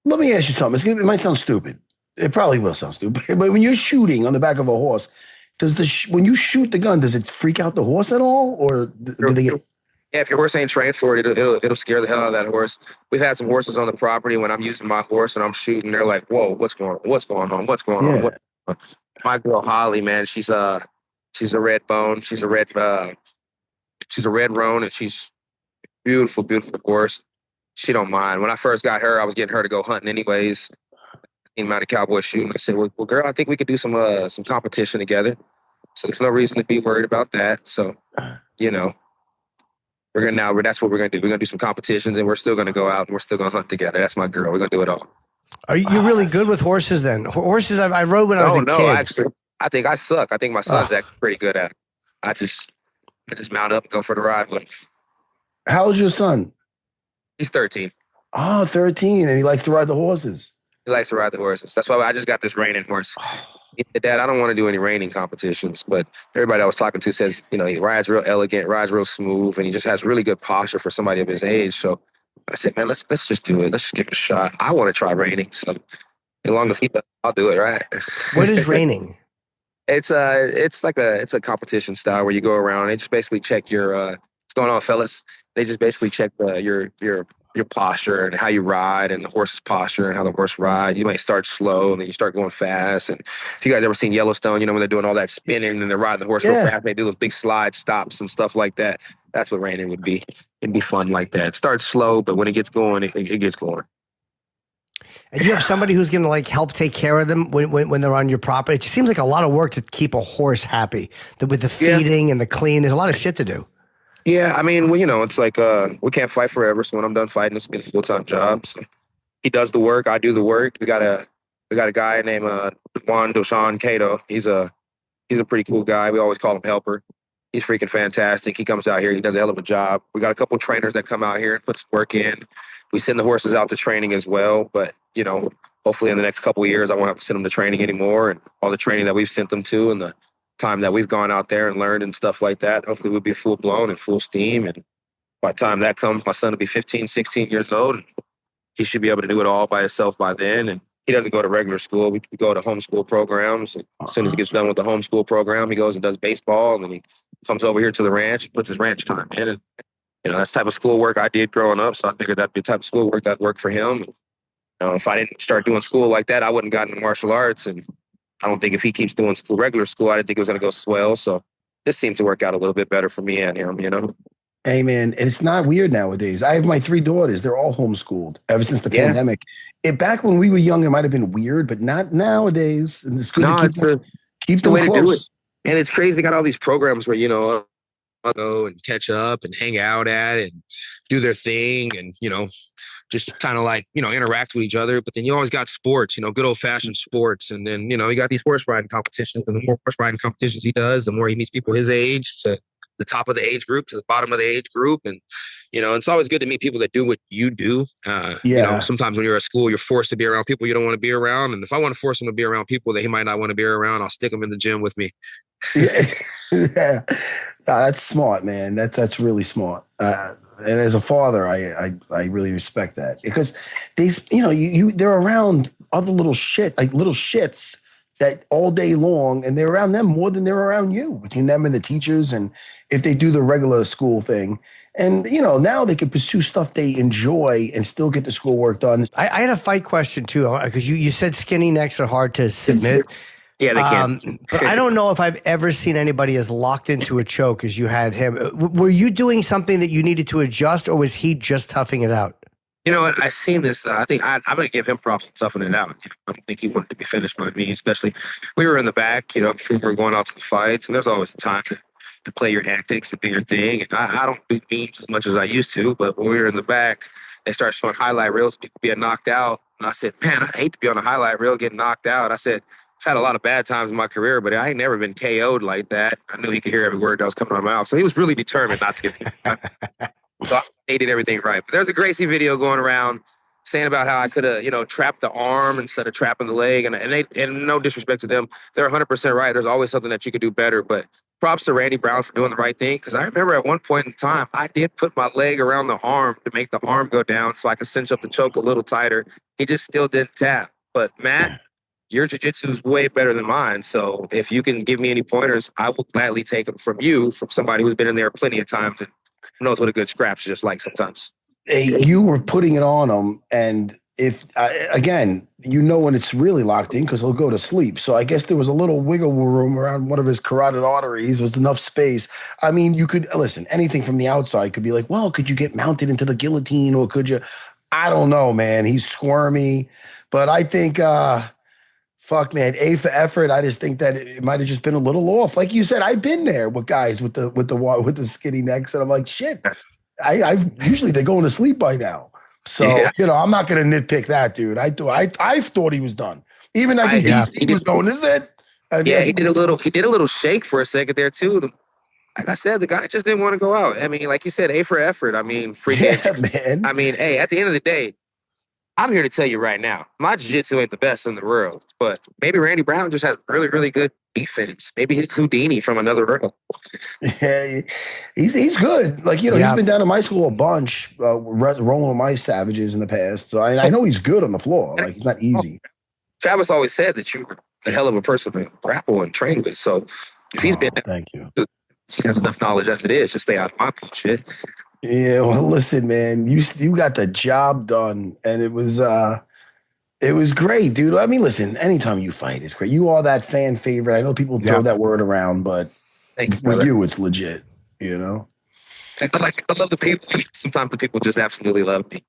Let me ask you something. It might sound stupid. It probably will sound stupid. But when you're shooting on the back of a horse, when you shoot the gun, does it freak out the horse at all? Or do they get... Yeah, if your horse ain't trained for it, it'll scare the hell out of that horse. We've had some horses on the property when I'm using my horse and I'm shooting. They're like, "Whoa, what's going on? What's going on? What's going on?" What's going on? My girl Holly, man, she's a red bone. She's a red roan, and she's beautiful, beautiful horse. She don't mind. When I first got her, I was getting her to go hunting anyways. Came out of cowboy shooting. I said, "Well, girl, I think we could do some competition together." So there's no reason to be worried about that. So, that's what we're gonna do. We're gonna do some competitions, and we're still gonna go out and we're still gonna hunt together. That's my girl. We're gonna do it all. Are you really good with horses then? Horses I rode when I was a kid. No, actually, I think I suck. I think my son's actually pretty good at it. I just mount up and go for the ride with him. How old's your son? He's 13. Oh, 13, and he likes to ride the horses. He likes to ride the horses. That's why I just got this reining horse. He said, "Dad, I don't want to do any reining competitions," but everybody I was talking to says, he rides real elegant, rides real smooth, and he just has really good posture for somebody of his age. So I said, "Man, let's just do it. Let's just give it a shot. I want to try reining. So as long as he does, I'll do it, right?" What is reining? It's a competition style where you go around and they just basically check your what's going on, fellas. They just basically check your posture and how you ride and the horse's posture and how the horse ride. You might start slow and then you start going fast. And if you guys ever seen Yellowstone, when they're doing all that spinning and they're riding the horse real fast, they do those big slide stops and stuff like that. That's what reining would be. It'd be fun like that. It starts slow, but when it gets going, it gets going. And you have somebody who's going to help take care of them when they're on your property. It just seems like a lot of work to keep a horse happy with the feeding and the clean. There's a lot of shit to do. Yeah, I mean, it's like we can't fight forever. So when I'm done fighting, this will be a full-time job. So he does the work, I do the work. We got a guy named Juan Doshan Cato. He's a pretty cool guy. We always call him Helper. He's freaking fantastic. He comes out here. He does a hell of a job. We got a couple trainers that come out here and put some work in. We send the horses out to training as well. But, hopefully in the next couple of years, I won't have to send them to training anymore. And all the training that we've sent them to and the time that we've gone out there and learned and stuff like that, hopefully we'll be full blown and full steam. And by the time that comes, my son will be 15, 16 years old. And he should be able to do it all by himself by then. And he doesn't go to regular school. We go to homeschool programs. And as soon as he gets done with the homeschool program, he goes and does baseball. And then he comes over here to the ranch and puts his ranch time in. And, that's the type of schoolwork I did growing up. So I figured that'd be the type of schoolwork that worked for him. And, if I didn't start doing school like that, I wouldn't have gotten into martial arts. And I don't think if he keeps doing regular school, I didn't think it was going to go swell. So this seems to work out a little bit better for me and him, Hey, man, and it's not weird nowadays. I have my 3 daughters. They're all homeschooled ever since the pandemic. Back when we were young, it might have been weird, but not nowadays. And it's good to keep them close. And it's crazy. They got all these programs where, I'll go and catch up and hang out at and do their thing and, just kind of interact with each other. But then you always got sports, good old fashioned sports. And then, you got these horse riding competitions. And the more horse riding competitions he does, the more he meets people his age to the top of the age group to the bottom of the age group. And, it's always good to meet people that do what you do. Sometimes when you're at school, you're forced to be around people you don't want to be around. And if I want to force him to be around people that he might not want to be around, I'll stick him in the gym with me. Yeah. That's smart, man. That's really smart. And as a father, I really respect that because these, they're around other little shits that all day long, and they're around them more than they're around you, between them and the teachers. And if they do the regular school thing, and now they can pursue stuff they enjoy and still get the schoolwork done. I had a fight question too, because you said skinny necks are hard to submit. Yeah, they can. But I don't know if I've ever seen anybody as locked into a choke as you had him. Were you doing something that you needed to adjust, or was he just toughing it out? You know what? I seen this. I think I'm going to give him props and toughing it out. I don't think he wanted to be finished by me, especially we were in the back, before we were going out to the fights, and there's always a time to play your antics and do your thing. And I don't do memes as much as I used to, but when we were in the back, they started showing highlight reels of people being knocked out. And I said, man, I'd hate to be on a highlight reel getting knocked out. I said, I've had a lot of bad times in my career, but I ain't never been KO'd like that. I knew he could hear every word that was coming out of my mouth. So he was really determined not to get So they did everything right. But there's a Gracie video going around saying about how I could have, trapped the arm instead of trapping the leg. And no disrespect to them, they're 100% right. There's always something that you could do better. But props to Randy Brown for doing the right thing. Because I remember at one point in time, I did put my leg around the arm to make the arm go down so I could cinch up the choke a little tighter. He just still didn't tap. But Matt, your jiu-jitsu is way better than mine. So if you can give me any pointers, I will gladly take them from you, from somebody who's been in there plenty of times and knows what a good scrap's just like sometimes. Hey, you were putting it on him, and if again, when it's really locked in because he'll go to sleep. So I guess there was a little wiggle room around one of his carotid arteries, was enough space. I mean, you could listen, anything from the outside could be like, well, could you get mounted into the guillotine, or could you? I don't know, man. He's squirmy, but I think fuck, man, A for effort. I just think that it might have just been a little off. Like you said, I've been there with guys with the skinny necks, and I'm like, shit. I usually they're going to sleep by now. So I'm not going to nitpick that, dude. I thought he was done. Even I think he was going. This is it. He did a little shake for a second there too. Like I said, the guy just didn't want to go out. I mean, like you said, A for effort. I mean, man. I mean, hey, at the end of the day, I'm here to tell you right now, my jiu-jitsu ain't the best in the world, but maybe Randy Brown just has really, really good defense. Maybe he's Houdini from another world. Yeah, he's good. Like, he's been down to my school a bunch, rolling with my savages in the past. So I know he's good on the floor. Like, he's not easy. Travis always said that you were a hell of a person to grapple and train with. So if he's been, thank you. He has enough knowledge as it is to stay out of my bullshit. Yeah, well, listen, man, you got the job done, and it was great, dude. I mean, listen, anytime you fight, it's great. You are that fan favorite. I know people throw that word around, but for you, it's legit. I love the people. Sometimes the people just absolutely love me.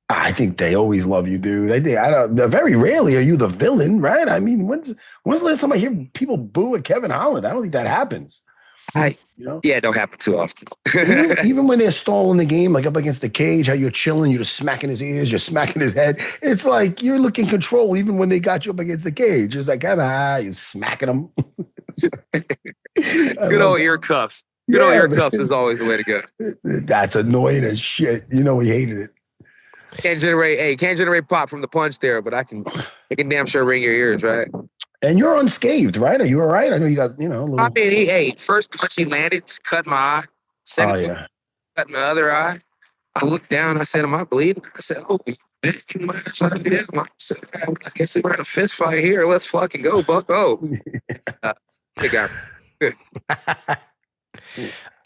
I think they always love you, dude. Very rarely are you the villain, right? I mean, when's the last time I hear people boo at Kevin Holland? I don't think that happens. Yeah, it don't happen too often. even when they're stalling the game, like up against the cage, how you're chilling, you're just smacking his ears, you're smacking his head. It's like you're looking control even when they got you up against the cage. It's like, you're smacking them. Good old ear cuffs. Good old ear cuffs is always the way to go. That's annoying as shit. We hated it. Can't generate pop from the punch there, but I can damn sure ring your ears, right? And you're unscathed, right? Are you all right? I know you got, a little... I mean, first punch he landed, cut my eye. Second cut my other eye. I looked down, I said, am I bleeding? I said, oh, I said, I guess we're in a fist fight here. Let's fucking go, bucko. Good.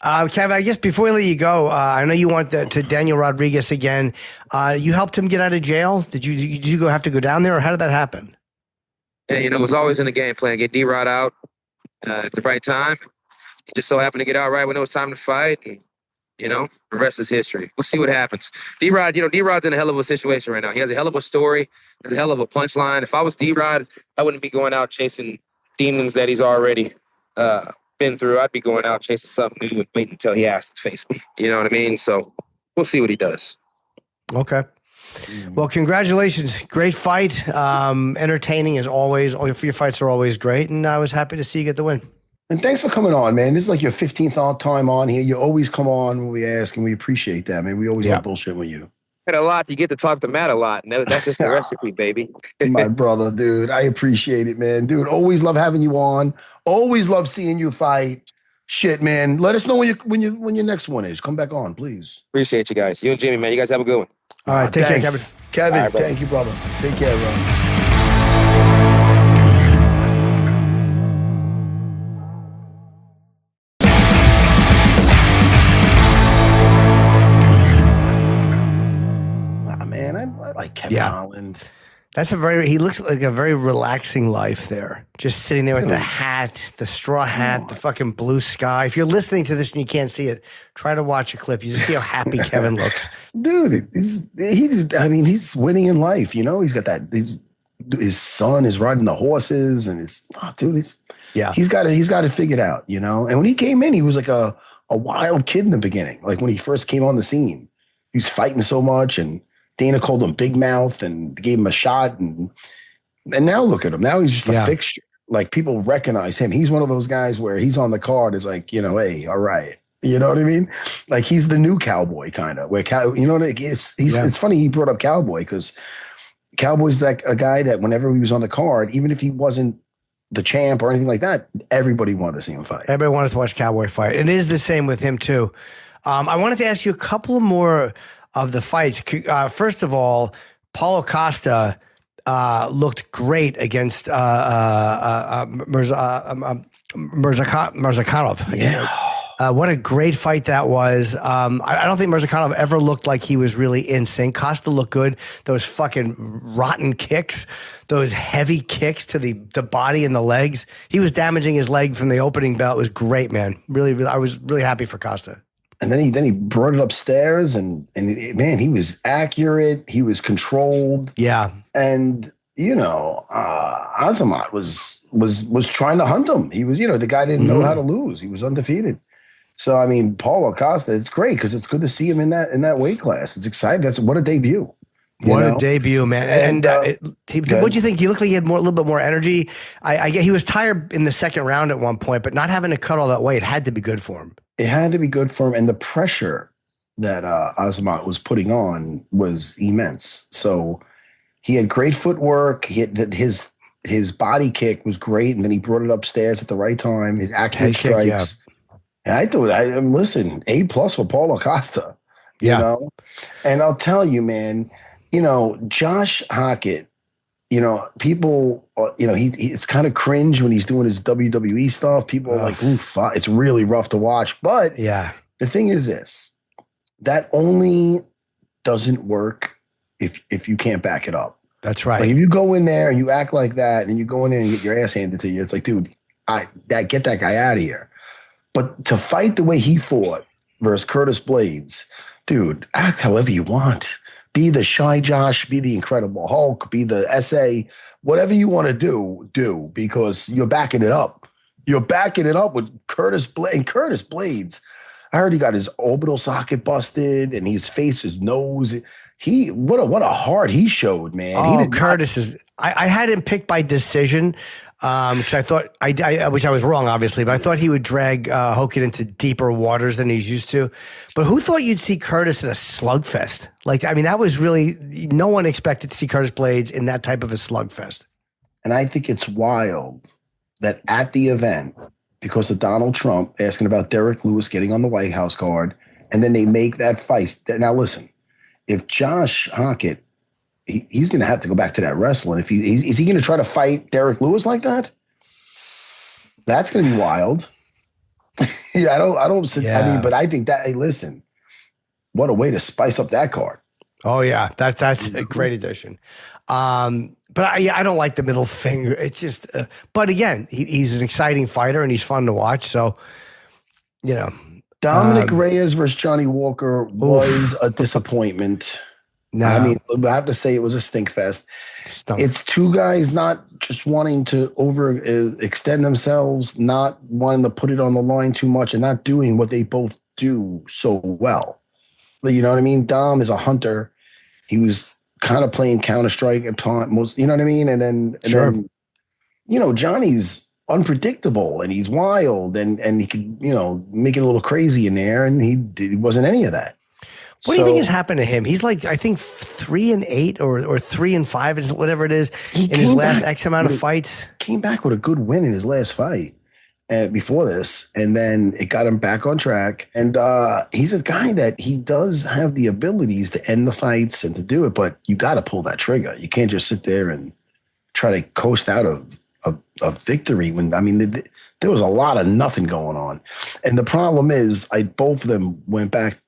Kevin, I guess before we let you go, I know you went to Daniel Rodriguez again. You helped him get out of jail. Did you have to go down there, or how did that happen? And, it was always in the game plan. Get D-Rod out at the right time. He just so happened to get out right when it was time to fight. And, the rest is history. We'll see what happens. D-Rod, D-Rod's in a hell of a situation right now. He has a hell of a story. Has a hell of a punchline. If I was D-Rod, I wouldn't be going out chasing demons that he's already been through. I'd be going out chasing something new and waiting until he has to face me. You know what I mean? So we'll see what he does. Okay. Well, congratulations. Great fight. Entertaining as always. All your fights are always great. And I was happy to see you get the win. And thanks for coming on, man. This is like your 15th time on here. You always come on when we ask, and we appreciate that, man. We always love bullshit with you. A lot. You get to talk to Matt a lot. And that's just the recipe, baby. My brother, dude. I appreciate it, man. Dude, always love having you on. Always love seeing you fight. Shit, man. Let us know when your next one is. Come back on, please. Appreciate you guys. You and Jimmy, man. You guys have a good one. All right, take care, Kevin. Kevin, right, thank you, brother. Take care, bro. Man, I like Kevin Holland. He looks like a very relaxing life there. Just sitting there with the hat, the straw hat, the fucking blue sky. If you're listening to this and you can't see it, try to watch a clip. You just see how happy Kevin looks. Dude, he's winning in life. He's got that. His son is riding the horses, and he's got it figured out. And when he came in, he was like a wild kid in the beginning. Like when he first came on the scene, he was fighting so much, and Dana called him Big Mouth and gave him a shot. And now look at him. Now he's just a fixture. Like people recognize him. He's one of those guys where he's on the card. It's like, hey, all right. You know what I mean? Like he's the new cowboy kind of. It's funny he brought up cowboy because Cowboy's like a guy that whenever he was on the card, even if he wasn't the champ or anything like that, everybody wanted to see him fight. Everybody wanted to watch Cowboy fight. It is the same with him too. I wanted to ask you a couple more of the fights. First of all, Paulo Costa looked great against Mirzakhanov. Yeah. What a great fight that was. I don't think Mirzakhanov ever looked like he was really in sync. Costa looked good. Those fucking rotten kicks, those heavy kicks to the body and the legs. He was damaging his leg from the opening bell. It was great, man. Really, I was really happy for Costa. And then he brought it upstairs, and man, he was accurate. He was controlled. Yeah. And Azamat was trying to hunt him. He was, the guy didn't know how to lose. He was undefeated. So I mean, Paulo Costa, it's great because it's good to see him in that weight class. It's exciting. What a debut! What a debut, man! And what do you think? He looked like he had a little bit more energy. I get he was tired in the second round at one point, but not having to cut all that weight had to be good for him. It had to be good for him, and the pressure that Azamat was putting on was immense. So he had great footwork. His body kick was great, and then he brought it upstairs at the right time. His accurate strikes. Yeah. And I thought, listen, A+ for Paulo Costa. You Yeah. know, and I'll tell you, man. Josh Hockett. People. It's kind of cringe when he's doing his WWE stuff. People are like, "Ooh, it's really rough to watch." But yeah, the thing is this: that only doesn't work if you can't back it up. That's right. Like if you go in there and you act like that, and you go in there and get your ass handed to you, it's like, dude, get that guy out of here. But to fight the way he fought versus Curtis Blades, dude, act however you want. Be the Shy Josh, be the Incredible Hulk, be the SA, whatever you want to do, because you're backing it up. You're backing it up with Curtis Blades. And Curtis Blades, I heard he got his orbital socket busted and his face, his nose. What a heart he showed, man. Oh, Curtis is. I had him picked by decision because I thought which I was wrong, obviously, but I thought he would drag Hogan into deeper waters than he's used to. But who thought you'd see Curtis in a slugfest? That was really no one expected to see Curtis Blades in that type of a slugfest. And I think it's wild that at the event, because of Donald Trump asking about Derek Lewis getting on the White House card, and then they make that fight. Now, listen, if Josh Hockett, he's going to have to go back to that wrestling. Is he going to try to fight Derek Lewis like that? That's going to be wild. Yeah, but I think that. Hey, listen, what a way to spice up that card. Oh yeah, that's a great addition. But I don't like the middle finger. It's just. But again, he's an exciting fighter and he's fun to watch. So, Dominic Reyes versus Johnny Walker was a disappointment. No. I mean, I have to say it was a stink fest. It's two guys not just wanting to extend themselves, not wanting to put it on the line too much, and not doing what they both do so well. You know what I mean? Dom is a hunter. He was kind of playing Counter-Strike at times, you know what I mean? And then Johnny's unpredictable and he's wild and he could, make it a little crazy in there, and he wasn't any of that. What do you think has happened to him? He's like, I think 3-8 or 3-5, whatever it is, in his last X amount of fights. Came back with a good win in his last fight before this, and then it got him back on track. And he's a guy that he does have the abilities to end the fights and to do it, but you got to pull that trigger. You can't just sit there and try to coast out of victory when, there was a lot of nothing going on. And the problem is, both of them went back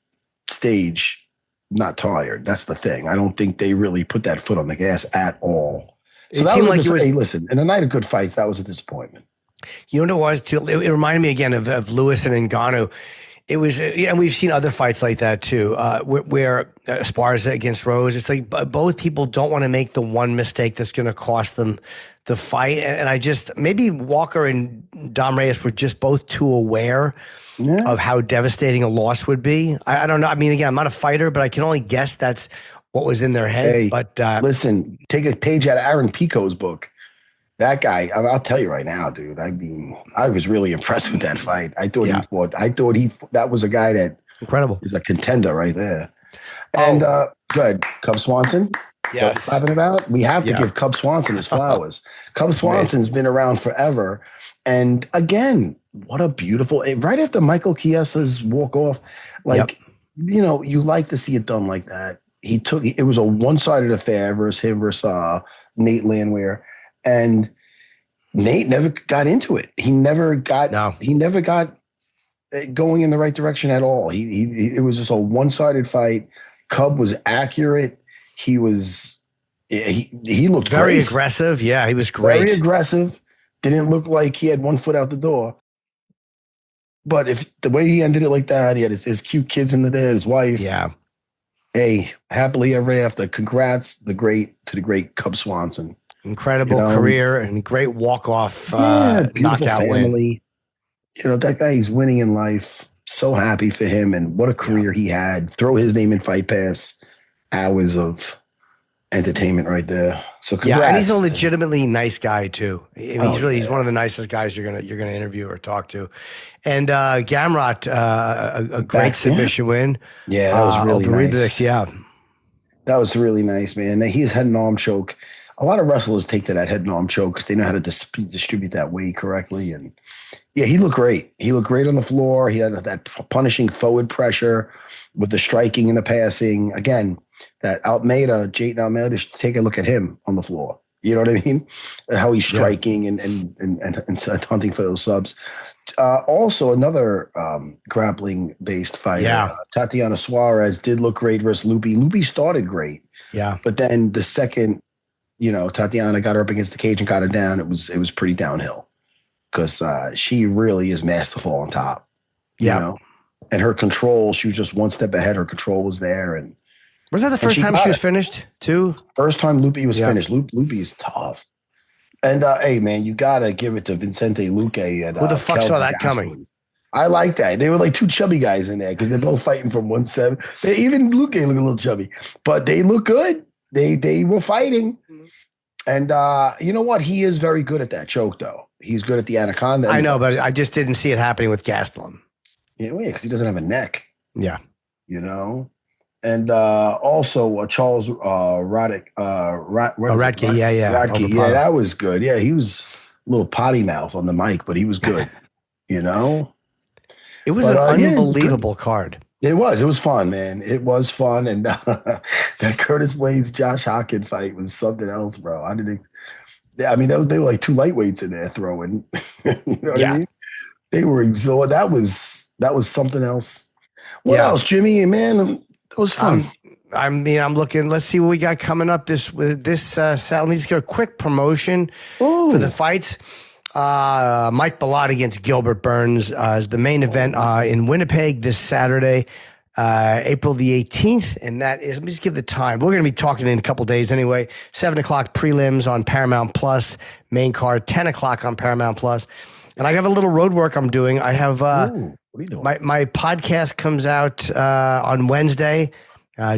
stage not tired. That's the thing. I don't think they really put that foot on the gas at all. So that was hey, listen, in a night of good fights, that was a disappointment. You know what it was too? It reminded me again of Lewis and Ngannou. It was, and we've seen other fights like that too, where Esparza against Rose. It's like both people don't want to make the one mistake that's going to cost them the fight. And maybe Walker and Dom Reyes were just both too aware of how devastating a loss would be. I don't know. I mean, again, I'm not a fighter, but I can only guess that's what was in their head. Hey, but listen, take a page out of Aaron Pico's book. That guy, I'll tell you right now, dude. I mean, I was really impressed with that fight. I thought that was a guy that incredible is a contender right there. And good. Cub Swanson. Yes. What we're talking about? We have to give Cub Swanson his flowers. Cub Swanson's been around forever. And again, what a beautiful, right after Michael Chiesa's walk off, you like to see it done like that. It was a one-sided affair versus Nate Landwehr. And Nate never got into it. He never got going in the right direction at all. It was just a one-sided fight. Cub was accurate. He looked very great. aggressive. Yeah, he was great. Very aggressive. Didn't look like he had one foot out the door. But if the way he ended it like that, he had his cute kids in there, his wife. Yeah. Hey, happily ever after. Congrats to the great Cub Swanson. Incredible career and great walk-off knockout family. Win. That guy, he's winning in life. So happy for him, and what a career he had. Throw his name in Fight Pass. Hours of entertainment right there. So congrats. Yeah, and he's a legitimately nice guy too. He's one of the nicest guys you're gonna interview or talk to. And Gamrot, a great submission win. Yeah, that was really nice. That was really nice, man. He's head and arm choke. A lot of wrestlers take to that head and arm choke because they know how to distribute that weight correctly. And yeah, he looked great. He looked great on the floor. He had that punishing forward pressure with the striking and the passing. Again, that Jayden Almeida, should take a look at him on the floor. You know what I mean? How he's striking and hunting for those subs. Also, another grappling-based fighter, Tatiana Suarez, did look great versus Lupi. Lupi started great. Yeah. But then the second, Tatiana got her up against the cage and got her down, it was pretty downhill because she really is masterful on top. Yeah. And her control, she was just one step ahead. Her control was there. And was that the first time she was finished too? First time Lupi was finished. Lupi is tough. And hey, man, you gotta give it to Vicente Luque. Who the fuck saw that coming? I like that. They were like two chubby guys in there because they're both fighting from 170. Even Luque looked a little chubby, but they look good. They were fighting. And you know what? He is very good at that choke, though. He's good at the anaconda. I know, but I just didn't see it happening with Gastelum. Yeah, because he doesn't have a neck. Yeah. And also Charles Radke. Radke, yeah. Radke, yeah, that was good. Yeah, he was a little potty mouth on the mic, but he was good. It was an unbelievable card. It was fun, man. It was fun. And that Curtis Blades Josh Hawkins fight was something else, bro. They were like two lightweights in there throwing. You know what I mean? They were exhausted. That was something else. What else, Jimmy? Man, it was fun. I'm looking. Let's see what we got coming up this Sal needs to get a quick promotion for the fights. Mike Bellot against Gilbert Burns is the main event in Winnipeg this Saturday, April the 18th. And that is, let me just give the time. We're going to be talking in a couple days anyway. 7:00 prelims on Paramount Plus, main card, 10:00 on Paramount Plus. And I have a little road work I'm doing. I have what are you doing? My podcast comes out on Wednesday.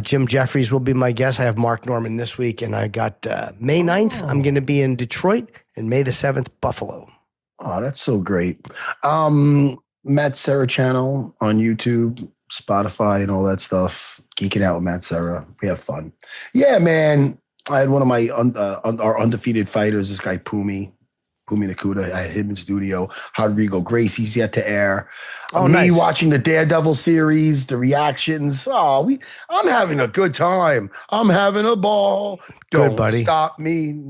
Jim Jeffries will be my guest. I have Mark Norman this week, and I got May 9th. I'm going to be in Detroit, and May the 7th, Buffalo. Oh, that's so great. Matt Serra channel on YouTube, Spotify, and all that stuff. Geeking out with Matt Serra. We have fun. Yeah, man. I had one of my our undefeated fighters, this guy Pumi Nakuda. I had him in studio. Rodrigo Gracie's yet to air. Me watching the Daredevil series, the reactions. I'm having a good time. I'm having a ball. Don't stop me.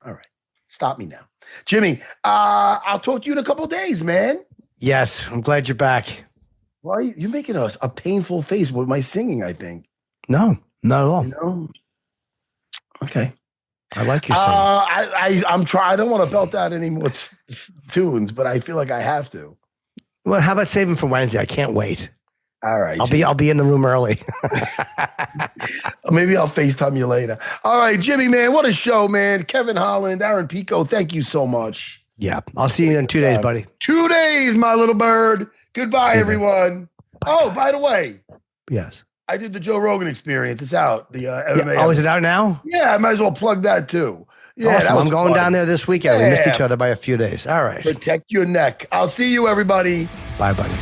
All right. Stop me now. Jimmy, I'll talk to you in a couple of days, man. Yes, I'm glad you're back. Why are you making a painful face with my singing, I think? No, not at all. Okay. I like your singing. I'm trying. I don't want to belt out any more tunes, but I feel like I have to. Well, how about saving for Wednesday? I can't wait. All right. I'll be in the room early. Maybe I'll FaceTime you later. All right, Jimmy, man, what a show, man. Kevin Holland, Aaron Pico, thank you so much. Yeah, I'll see you in 2 days, buddy. 2 days, my little bird. Goodbye, everyone. By the way. Yes. I did the Joe Rogan Experience. It's out. The MMA. Is it out now? Yeah, I might as well plug that too. Yeah, Awesome. that was I'm going fun. down there this weekend. We missed Yeah. each other by a few days. All right. Protect your neck. I'll see you, everybody. Bye, buddy.